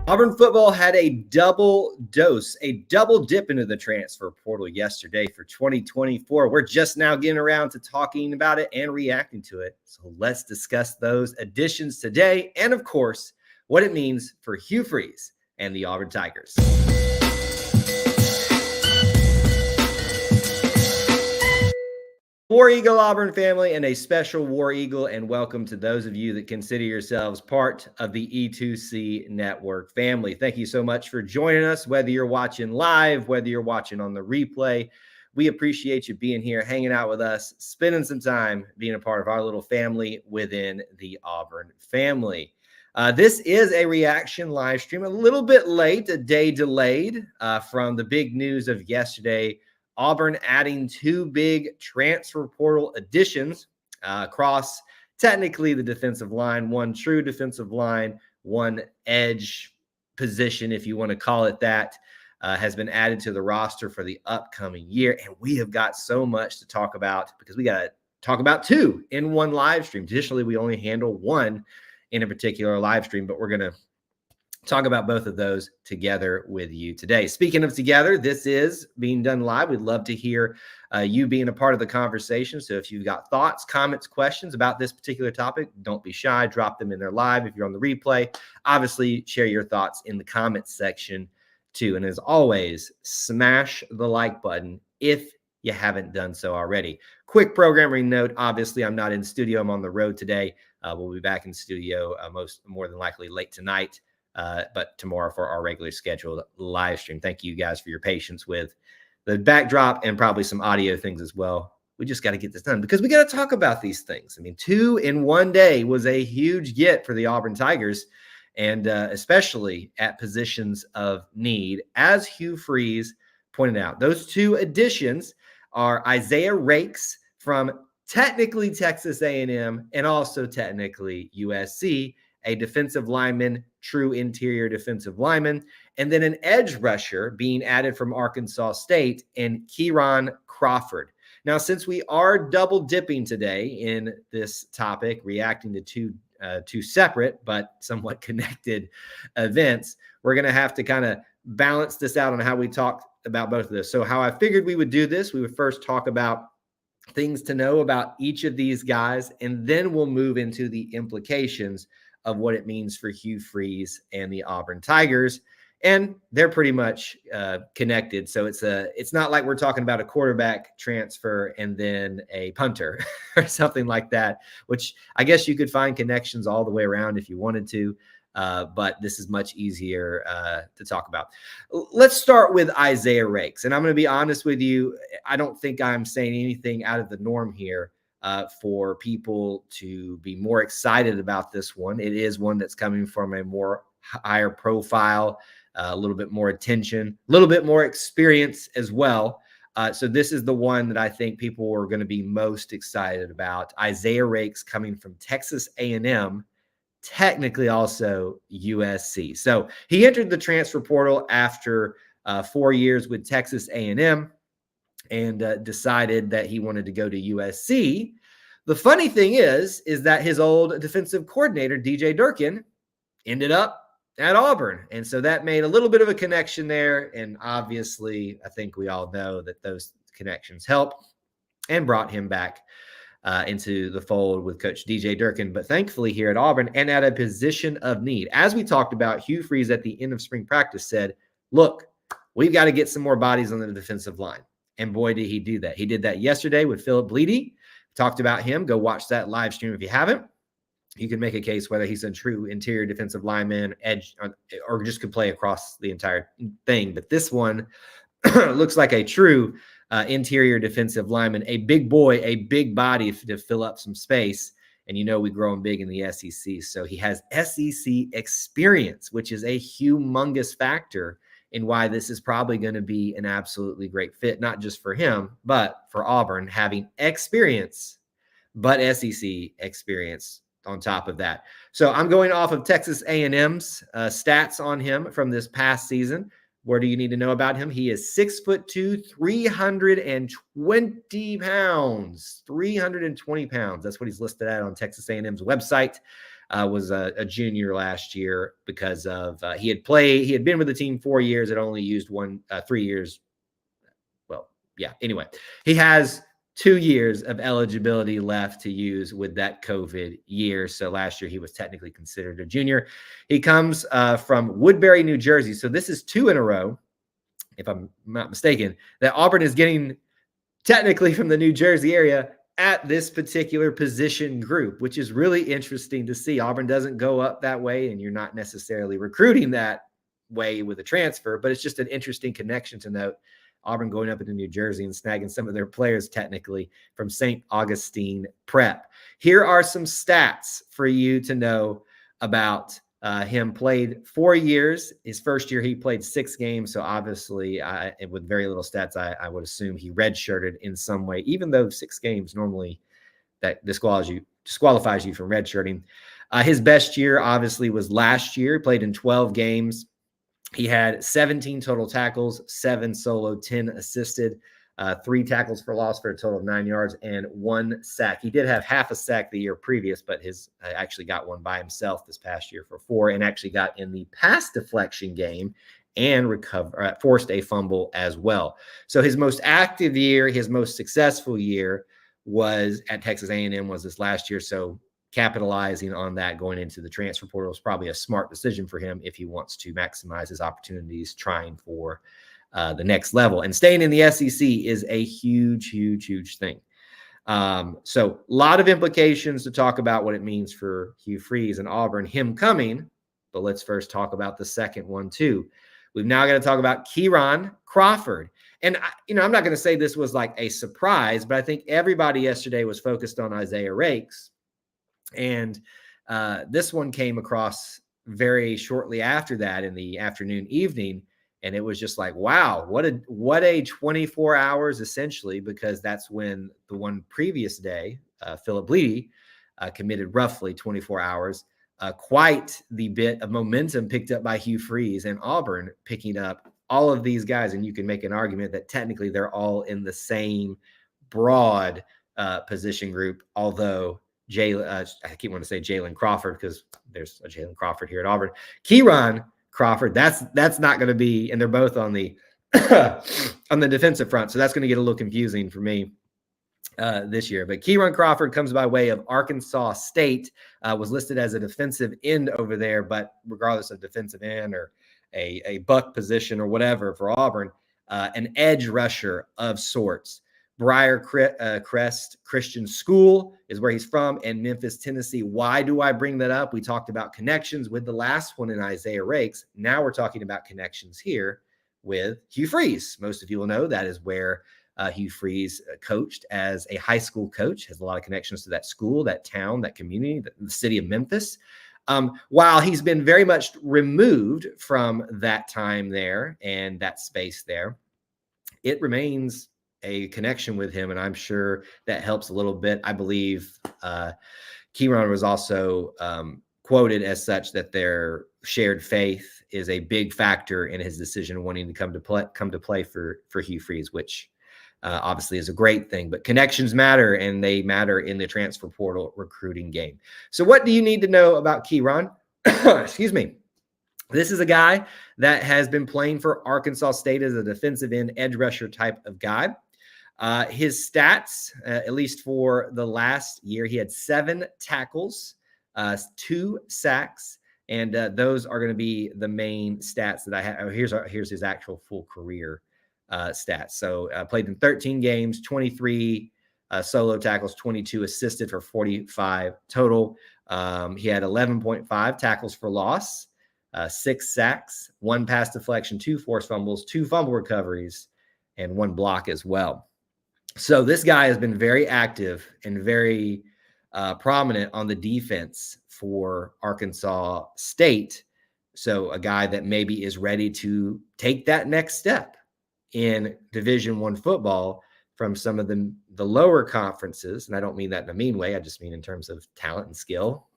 Auburn football had a double dose, a double dip into the transfer portal yesterday for 2024. We're just now getting around to talking about it and reacting to it. So let's discuss those additions today and, of course, what it means for Hugh Freeze and the Auburn Tigers. War Eagle Auburn family and a special War Eagle, and welcome to those of you that consider yourselves part of the E2C Network family. Thank you so much for joining us, whether you're watching live, whether you're watching on the replay. We appreciate you being here, hanging out with us, spending some time being a part of our little family within the Auburn family. This is a reaction live stream, a little bit late, a day delayed from the big news of yesterday. Auburn adding two big transfer portal additions across technically the defensive line, one true defensive line, one edge position, if you want to call it that, has been added to the roster for the upcoming year. And we have got so much to talk about because we got to talk about two in one live stream. Traditionally, we only handle one in a particular live stream, but we're going to talk about both of those together with you today. Speaking of together, this is being done live. We'd love to hear you being a part of the conversation. So if you've got thoughts, comments, questions about this particular topic, don't be shy. Drop them in there live. If you're on the replay, obviously share your thoughts in the comments section too. And as always, smash the like button if you haven't done so already. Quick programming note. Obviously, I'm not in studio. I'm on the road today. We'll be back in studio more than likely late tonight. But tomorrow for our regular scheduled live stream. Thank you guys for your patience with the backdrop and probably some audio things as well. We just got to get this done because we got to talk about these things. I mean, 2 in 1 day was a huge get for the Auburn Tigers, and especially at positions of need. As Hugh Freeze pointed out, those two additions are Isaiah Raikes from technically Texas A&M and also technically USC, a defensive lineman, true interior defensive lineman, and then an edge rusher being added from Arkansas State and Keyron Crawford. Now, since we are double dipping today in this topic, reacting to two separate but somewhat connected events, we're going to have to kind of balance this out on how we talk about both of this. So how I figured we would do this, we would first talk about things to know about each of these guys, and then we'll move into the implications of what it means for Hugh Freeze and the Auburn Tigers. And they're pretty much connected. So it's not like we're talking about a quarterback transfer and then a punter or something like that, which I guess you could find connections all the way around if you wanted to. But this is much easier to talk about. Let's start with Isaiah Raikes. And I'm going to be honest with you. I don't think I'm saying anything out of the norm here. For people to be more excited about this one. It is one that's coming from a more higher profile, a little bit more attention, a little bit more experience as well. So this is the one that I think people are going to be most excited about. Isaiah Raikes coming from Texas A&M, technically also USC. So he entered the transfer portal after 4 years with Texas A&M. And decided that he wanted to go to USC. The funny thing is that his old defensive coordinator, DJ Durkin, ended up at Auburn. And so that made a little bit of a connection there. And obviously, I think we all know that those connections help and brought him back into the fold with Coach DJ Durkin. But thankfully here at Auburn and at a position of need. As we talked about, Hugh Freeze at the end of spring practice said, look, we've got to get some more bodies on the defensive line. And boy, did he do that. He did that yesterday with Philip Bleedy. Talked about him. Go watch that live stream if you haven't. You can make a case whether he's a true interior defensive lineman, edge, or just could play across the entire thing. But this one looks like a true interior defensive lineman, a big boy, a big body to fill up some space. And you know we grow him big in the SEC. So he has SEC experience, which is a humongous factor in why this is probably going to be an absolutely great fit, not just for him, but for Auburn, having experience, but SEC experience on top of that. So I'm going off of Texas A&M's stats on him from this past season. What do you need to know about him? He is 6'2", 320 pounds. 320 pounds. That's what he's listed at on Texas A&M's website. was a junior last year because of he had been with the team 4 years, had only used 3 years. Well, yeah. Anyway, he has 2 years of eligibility left to use with that COVID year. So last year he was technically considered a junior. He comes from Woodbury, New Jersey. So this is 2 in a row, if I'm not mistaken, that Auburn is getting technically from the New Jersey area at this particular position group, which is really interesting to see. Auburn doesn't go up that way, and you're not necessarily recruiting that way with a transfer, but it's just an interesting connection to note. Auburn going up into New Jersey and snagging some of their players technically from St. Augustine Prep. Here are some stats for you to know about him. Played 4 years. His first year, he played 6 games. So obviously, with very little stats, I would assume he redshirted in some way, even though 6 games normally that disqualifies you from redshirting. His best year, obviously, was last year. He played in 12 games. He had 17 total tackles, 7 solo, 10 assisted, 3 tackles for loss for a total of 9 yards, and 1 sack. He did have half a sack the year previous, but his actually got one by himself this past year for 4, and actually got in the pass deflection game and forced a fumble as well. So his most active year, his most successful year was at Texas A&M was this last year. So capitalizing on that going into the transfer portal is probably a smart decision for him if he wants to maximize his opportunities trying for the next level. And staying in the SEC is a huge, huge, huge thing. So a lot of implications to talk about what it means for Hugh Freeze and Auburn, him coming. But let's first talk about the second one too. We've now got to talk about Keyron Crawford. And, I'm not going to say this was like a surprise, but I think everybody yesterday was focused on Isaiah Raikes. And this one came across very shortly after that in the afternoon, evening. And it was just like, wow, what a 24 hours, essentially, because that's when the one previous day, Philip Bleedy committed roughly 24 hours. Quite the bit of momentum picked up by Hugh Freeze and Auburn picking up all of these guys. And you can make an argument that technically they're all in the same broad position group, although I keep wanting to say Jalen Crawford because there's a Jalen Crawford here at Auburn. Keyron Crawford, that's not going to be, and they're both on the on the defensive front, so that's going to get a little confusing for me this year. But Keyron Crawford comes by way of Arkansas State, was listed as a defensive end over there, but regardless of defensive end or a buck position or whatever for Auburn, an edge rusher of sorts. Crest Christian School is where he's from, and Memphis, Tennessee. Why do I bring that up? We talked about connections with the last one in Isaiah Raikes. Now we're talking about connections here with Hugh Freeze. Most of you will know that is where Hugh Freeze coached as a high school coach, has a lot of connections to that school, that town, that community, the city of Memphis. While he's been very much removed from that time there and that space there, it remains a connection with him, and I'm sure that helps a little bit. I believe Keyron was also quoted as such that their shared faith is a big factor in his decision wanting to come to play for Hugh Freeze, which obviously is a great thing. But connections matter, and they matter in the transfer portal recruiting game. So what do you need to know about Keyron? Excuse me. This is a guy that has been playing for Arkansas State as a defensive end edge rusher type of guy. His stats, at least for the last year, he had 7 tackles, 2 sacks, and those are going to be the main stats that I have. Here's his actual full career stats. So played in 13 games, 23 solo tackles, 22 assisted for 45 total. He had 11.5 tackles for loss, 6 sacks, 1 pass deflection, 2 forced fumbles, 2 fumble recoveries, and 1 block as well. So this guy has been very active and very prominent on the defense for Arkansas State. So a guy that maybe is ready to take that next step in Division I football from some of the lower conferences. And I don't mean that in a mean way. I just mean in terms of talent and skill.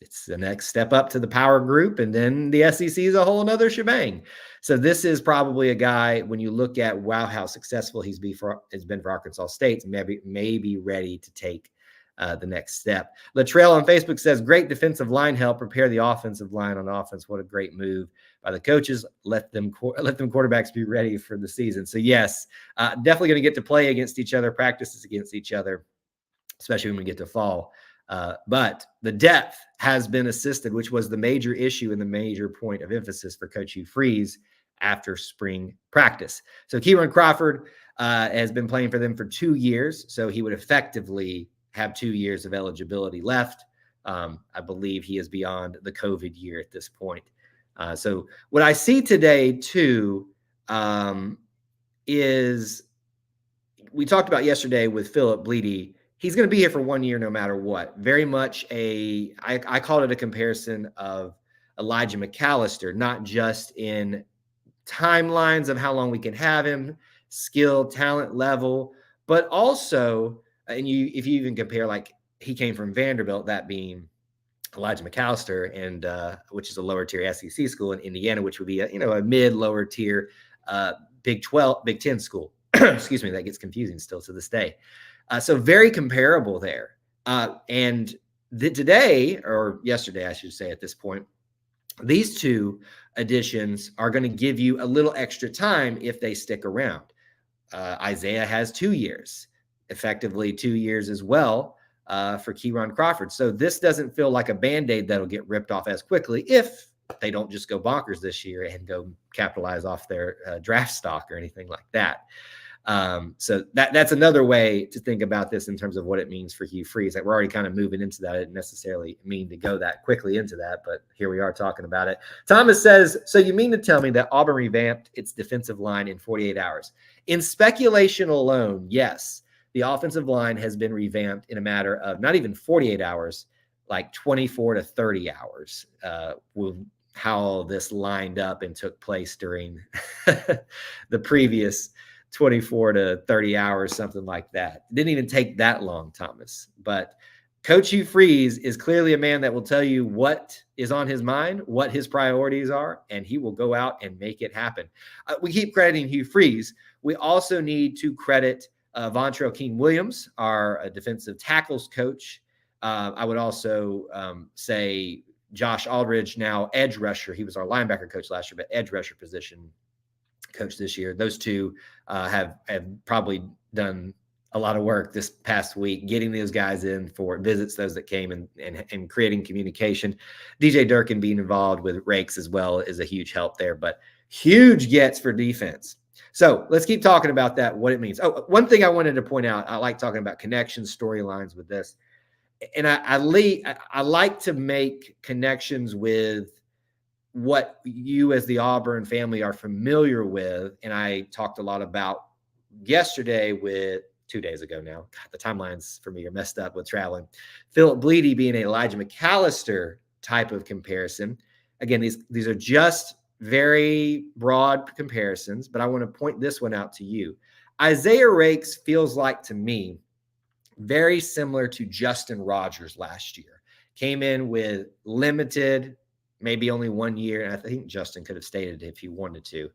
It's the next step up to the power group, and then the SEC is a whole another shebang. So this is probably a guy, when you look at, wow, how successful has been for Arkansas State, maybe ready to take the next step. Latrell on Facebook says, great defensive line help, prepare the offensive line on offense. What a great move by the coaches. Let them quarterbacks be ready for the season. So yes, definitely going to get to play against each other, practices against each other, especially when we get to fall. But the depth has been assisted, which was the major issue and the major point of emphasis for Coach Hugh Freeze after spring practice. So Keyron Crawford has been playing for them for 2 years, so he would effectively have 2 years of eligibility left. I believe he is beyond the COVID year at this point. So what I see today too is we talked about yesterday with Philip Bleedy. He's going to be here for 1 year no matter what. Very much I called it a comparison of Elijah McAllister, not just in timelines of how long we can have him, skill, talent level, but also, and if you even compare, like he came from Vanderbilt, that being Elijah McAllister, and which is a lower tier SEC school, in Indiana, which would be a mid lower tier Big 10 school. Excuse me, that gets confusing still to this day. So very comparable there. And today, or yesterday, I should say at this point, these two additions are going to give you a little extra time if they stick around. Isaiah has 2 years, effectively 2 years as well for Keyron Crawford. So this doesn't feel like a Band-Aid that'll get ripped off as quickly if they don't just go bonkers this year and go capitalize off their draft stock or anything like that. So that's another way to think about this in terms of what it means for Hugh Freeze. Like we're already kind of moving into that. I didn't necessarily mean to go that quickly into that, but here we are talking about it. Thomas says, so you mean to tell me that Auburn revamped its defensive line in 48 hours? In speculation alone, yes, the offensive line has been revamped in a matter of not even 48 hours, like 24 to 30 hours, with how all this lined up and took place during the previous 24 to 30 hours, something like that. It didn't even take that long, Thomas. But Coach Hugh Freeze is clearly a man that will tell you what is on his mind, what his priorities are, and he will go out and make it happen. We keep crediting Hugh Freeze. We also need to credit Vontrell King-Williams, our defensive tackles coach. I would also say Josh Aldridge, now edge rusher. He was our linebacker coach last year, but edge rusher position coach this year. Those two have probably done a lot of work this past week, getting those guys in for visits, those that came, and creating communication. DJ Durkin being involved with Raikes as well is a huge help there, but huge gets for defense. So let's keep talking about that, what it means. Oh, one thing I wanted to point out, I like talking about connections, storylines with this. And I like to make connections with what you as the Auburn family are familiar with. And I talked a lot about yesterday with 2 days ago now. God, the timelines for me are messed up with traveling. Philip Bleedy being an Elijah McAllister type of comparison. Again, these are just very broad comparisons, but I want to point this one out to you. Isaiah Raikes feels like to me very similar to Justin Rogers last year. Came in with limited, maybe only 1 year, and I think Justin could have stated if he wanted to,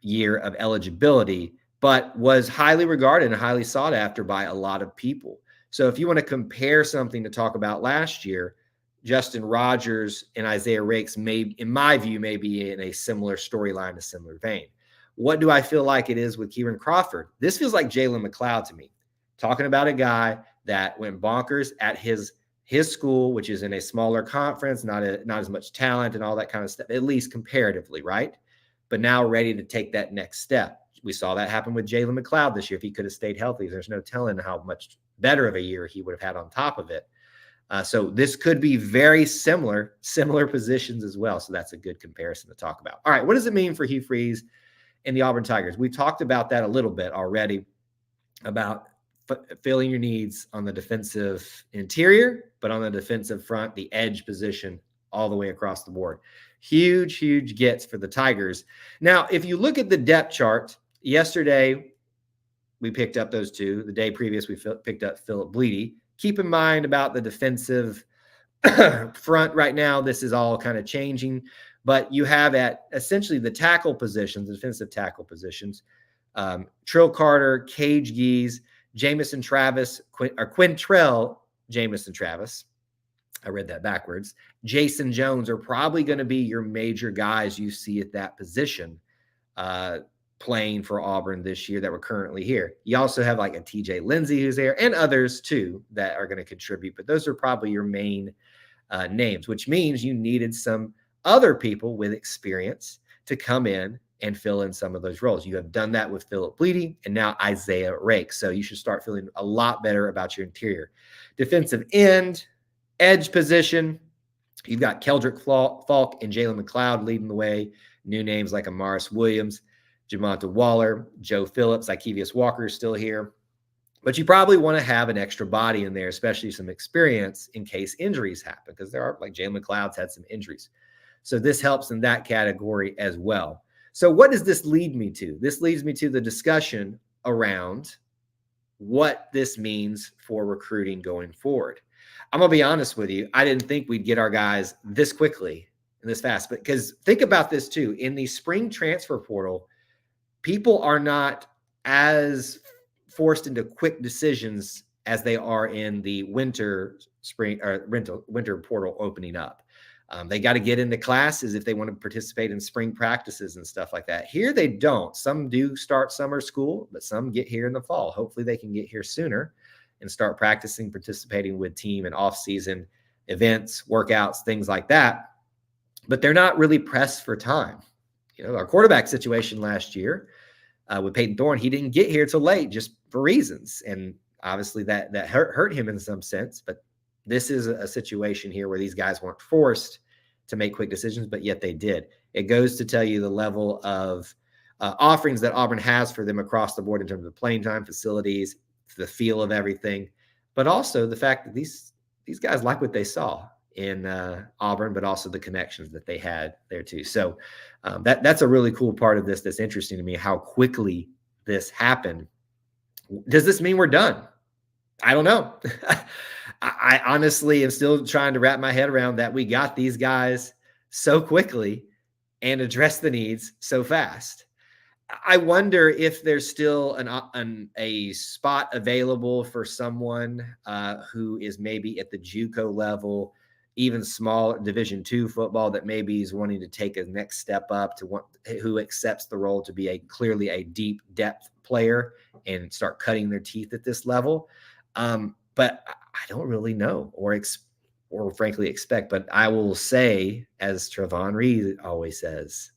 year of eligibility, but was highly regarded and highly sought after by a lot of people. So if you want to compare something to talk about last year, Justin Rogers and Isaiah Raikes may, in my view, may be in a similar storyline, a similar vein. What do I feel like it is with Keyron Crawford? This feels like Jalen McLeod to me. Talking about a guy that went bonkers at his school, which is in a smaller conference, not as much talent and all that kind of stuff, at least comparatively, right? But now ready to take that next step. We saw that happen with Jalen McLeod this year. If he could have stayed healthy, there's no telling how much better of a year he would have had on top of it. So this could be very similar positions as well. So that's a good comparison to talk about. All right, what does it mean for Hugh Freeze and the Auburn Tigers? We talked about that a little bit already, about filling your needs on the defensive interior, but on the defensive front, the edge position all the way across the board. Huge gets for the Tigers. Now, if you look at the depth chart, yesterday we picked up those two. The day previous, we picked up Philip Bleedy. Keep in mind about the defensive front right now. This is all kind of changing, but you have at essentially the tackle positions, the defensive tackle positions, Trill Carter, Cage Geese, Jamison Travis, Quintrell Jamison Travis. I read that backwards. Jason Jones are probably going to be your major guys you see at that position playing for Auburn this year that were currently here. You also have like a TJ Lindsey who's there and others too that are going to contribute, but those are probably your main names, which means you needed some other people with experience to come in and fill in some of those roles. You have done that with Philip Bleedy and now Isaiah Raikes. So you should start feeling a lot better about your interior. Defensive end, edge position, you've got Keldric Falk and Jalen McLeod leading the way. New names like Amaris Williams, Jamonta Waller, Joe Phillips, Ikevius Walker is still here. But you probably want to have an extra body in there, especially some experience in case injuries happen, because there are, like Jalen McLeod's had some injuries. So this helps in that category as well. So what does this lead me to? This leads me to the discussion around what this means for recruiting going forward. I'm going to be honest with you. I didn't think we'd get our guys this quickly and this fast, but because think about this too. In the spring transfer portal, people are not as forced into quick decisions as they are in the winter portal opening up. They got to get into classes if they want to participate in spring practices and stuff like that. Here they don't. Some do start summer school, but some get here in the fall. Hopefully they can get here sooner and start practicing, participating with team and off-season events, workouts, things like that. But they're not really pressed for time. You know, our quarterback situation last year with Peyton Thorne, he didn't get here till late just for reasons. And obviously that hurt him in some sense. But this is a situation here where these guys weren't forced to make quick decisions, but yet they did. It goes to tell you the level of offerings that Auburn has for them across the board in terms of playing time, facilities, the feel of everything, but also the fact that these guys like what they saw in Auburn, but also the connections that they had there too. So that's a really cool part of this that's interesting to me, how quickly this happened. Does this mean we're done? I don't know. I honestly am still trying to wrap my head around that we got these guys so quickly and addressed the needs so fast. I wonder if there's still a spot available for someone who is maybe at the JUCO level, even small Division II football, that maybe is wanting to take a next step up who accepts the role to be clearly a deep depth player and start cutting their teeth at this level. But I don't really know or frankly expect, but I will say, as Trevon Reed always says,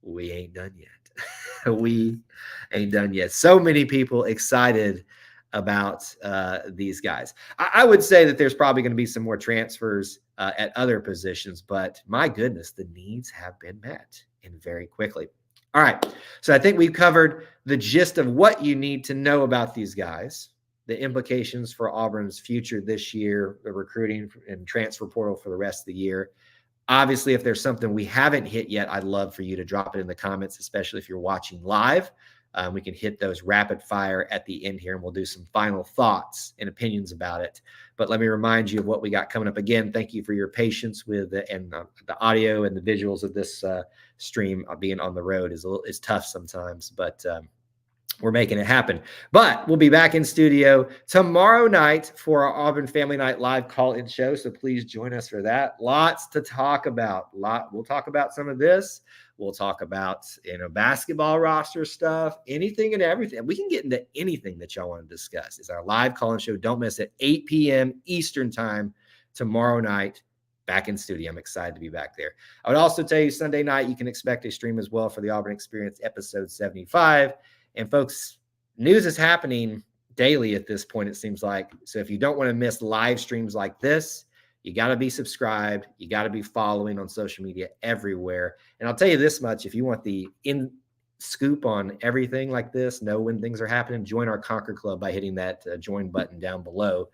we ain't done yet. We ain't done yet. So many people excited about these guys. I would say that there's probably going to be some more transfers at other positions, but my goodness, the needs have been met and very quickly. All right. So I think we've covered the gist of what you need to know about these guys, the implications for Auburn's future this year, the recruiting and transfer portal for the rest of the year. Obviously, if there's something we haven't hit yet, I'd love for you to drop it in the comments, especially if you're watching live. We can hit those rapid fire at the end here, and we'll do some final thoughts and opinions about it. But let me remind you of what we got coming up. Again, thank you for your patience with the audio and the visuals of this stream. Being on the road is tough sometimes, but we're making it happen. But we'll be back in studio tomorrow night for our Auburn Family Night live call-in show. So please join us for that. Lots to talk about. We'll talk about some of this. We'll talk about, basketball roster stuff, anything and everything. We can get into anything that y'all want to discuss. It's our live call-in show. Don't miss it. 8 p.m. Eastern time tomorrow night. Back in studio. I'm excited to be back there. I would also tell you Sunday night, you can expect a stream as well for the Auburn Experience episode 75. And folks, news is happening daily at this point, it seems like. So if you don't want to miss live streams like this, you got to be subscribed. You got to be following on social media everywhere. And I'll tell you this much, if you want the scoop on everything like this, know when things are happening, join our Conquer Club by hitting that join button down below.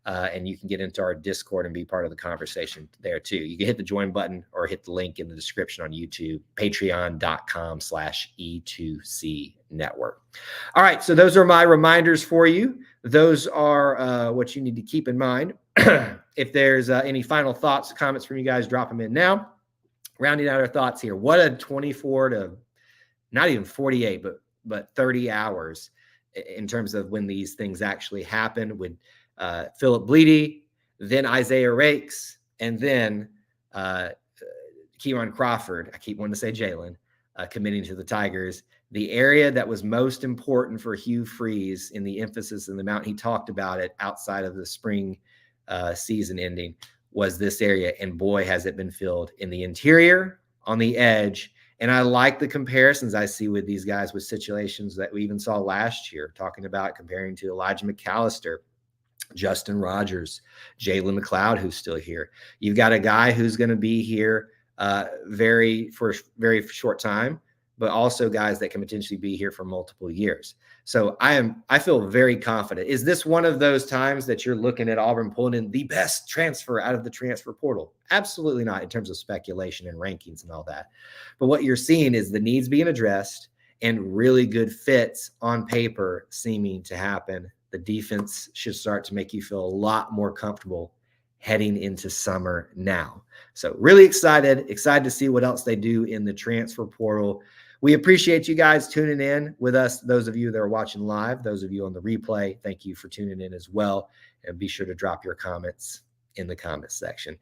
And you can get into our Discord and be part of the conversation there too. You can hit the join button or hit the link in the description on YouTube, patreon.com/E2C network. All right. So those are my reminders for you. Those are what you need to keep in mind. If there's any final thoughts, comments from you guys, drop them in now. Rounding out our thoughts here. What a 24 to not even 48, but 30 hours in terms of when these things actually happen, with Philip Bleedy, then Isaiah Raikes, and then Keyron Crawford. I keep wanting to say Jalen, committing to the Tigers. The area that was most important for Hugh Freeze in the emphasis and the amount he talked about it outside of the spring season ending was this area. And boy, has it been filled in the interior, on the edge. And I like the comparisons I see with these guys with situations that we even saw last year, talking about comparing to Elijah McAllister, Justin Rogers, Jalen McLeod, who's still here. You've got a guy who's going to be here for a very short time, but also guys that can potentially be here for multiple years. So I feel very confident. Is this one of those times that you're looking at Auburn pulling in the best transfer out of the transfer portal? Absolutely not, in terms of speculation and rankings and all that. But what you're seeing is the needs being addressed and really good fits on paper seeming to happen. The defense should start to make you feel a lot more comfortable heading into summer now. So really excited to see what else they do in the transfer portal. We appreciate you guys tuning in with us. Those of you that are watching live, those of you on the replay, thank you for tuning in as well. And be sure to drop your comments in the comments section.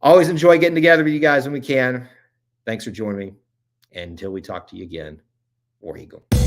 Always enjoy getting together with you guys when we can. Thanks for joining me. And until we talk to you again, War Eagle.